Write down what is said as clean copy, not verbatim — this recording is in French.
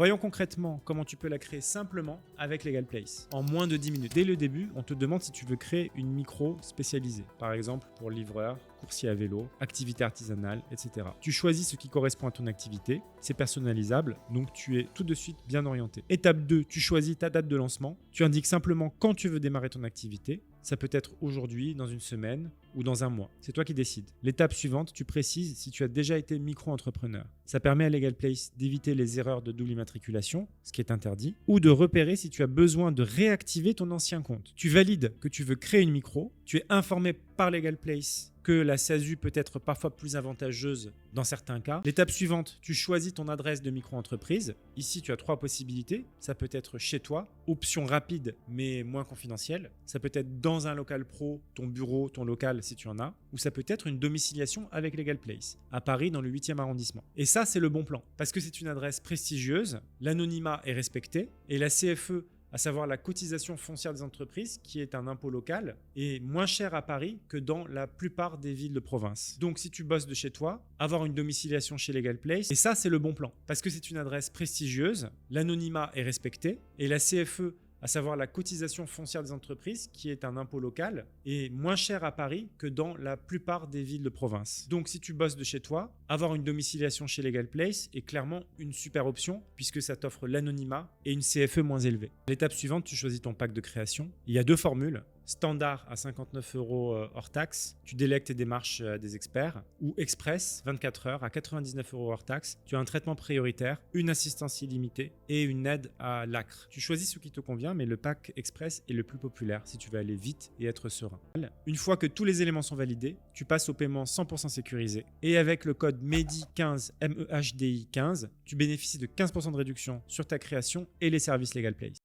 Voyons concrètement comment tu peux la créer simplement avec LegalPlace, en moins de 10 minutes. Dès le début, on te demande si tu veux créer une micro spécialisée, par exemple pour livreur, coursier à vélo, activité artisanale, etc. Tu choisis ce qui correspond à ton activité, c'est personnalisable, donc tu es tout de suite bien orienté. Étape 2, tu choisis ta date de lancement, tu indiques simplement quand tu veux démarrer ton activité, ça peut être aujourd'hui, dans une semaine ou dans un mois. C'est toi qui décides. L'étape suivante, tu précises si tu as déjà été micro-entrepreneur. Ça permet à LegalPlace d'éviter les erreurs de double immatriculation, ce qui est interdit, ou de repérer si tu as besoin de réactiver ton ancien compte. Tu valides que tu veux créer une micro, tu es informé par LegalPlace que la SASU peut être parfois plus avantageuse dans certains cas. L'étape suivante, tu choisis ton adresse de micro-entreprise. Ici, tu as 3 possibilités. Ça peut être chez toi, option rapide mais moins confidentielle. Ça peut être dans un local pro, ton bureau, ton local si tu en as. Ou ça peut être une domiciliation avec LegalPlace, à Paris dans le 8e arrondissement. Et ça, c'est le bon plan parce que c'est une adresse prestigieuse, l'anonymat est respecté et la CFE, à savoir la cotisation foncière des entreprises, qui est un impôt local, est moins cher à Paris que dans la plupart des villes de province. Donc si tu bosses de chez toi, avoir une domiciliation chez LegalPlace, et ça c'est le bon plan, parce que c'est une adresse prestigieuse, l'anonymat est respecté, et la CFE, à savoir la cotisation foncière des entreprises, qui est un impôt local, est moins cher à Paris que dans la plupart des villes de province. Donc si tu bosses de chez toi, avoir une domiciliation chez LegalPlace est clairement une super option puisque ça t'offre l'anonymat et une CFE moins élevée. L'étape suivante, tu choisis ton pack de création. Il y a 2 formules. Standard à 59 € hors taxe, tu délègues tes démarches à des experts, ou Express, 24 heures à 99 € hors taxe, tu as un traitement prioritaire, une assistance illimitée et une aide à l'ACRE. Tu choisis ce qui te convient, mais le pack Express est le plus populaire si tu veux aller vite et être serein. Une fois que tous les éléments sont validés, tu passes au paiement 100% sécurisé et avec le code MEHDI15, MEHDI15, tu bénéficies de 15% de réduction sur ta création et les services LegalPlace.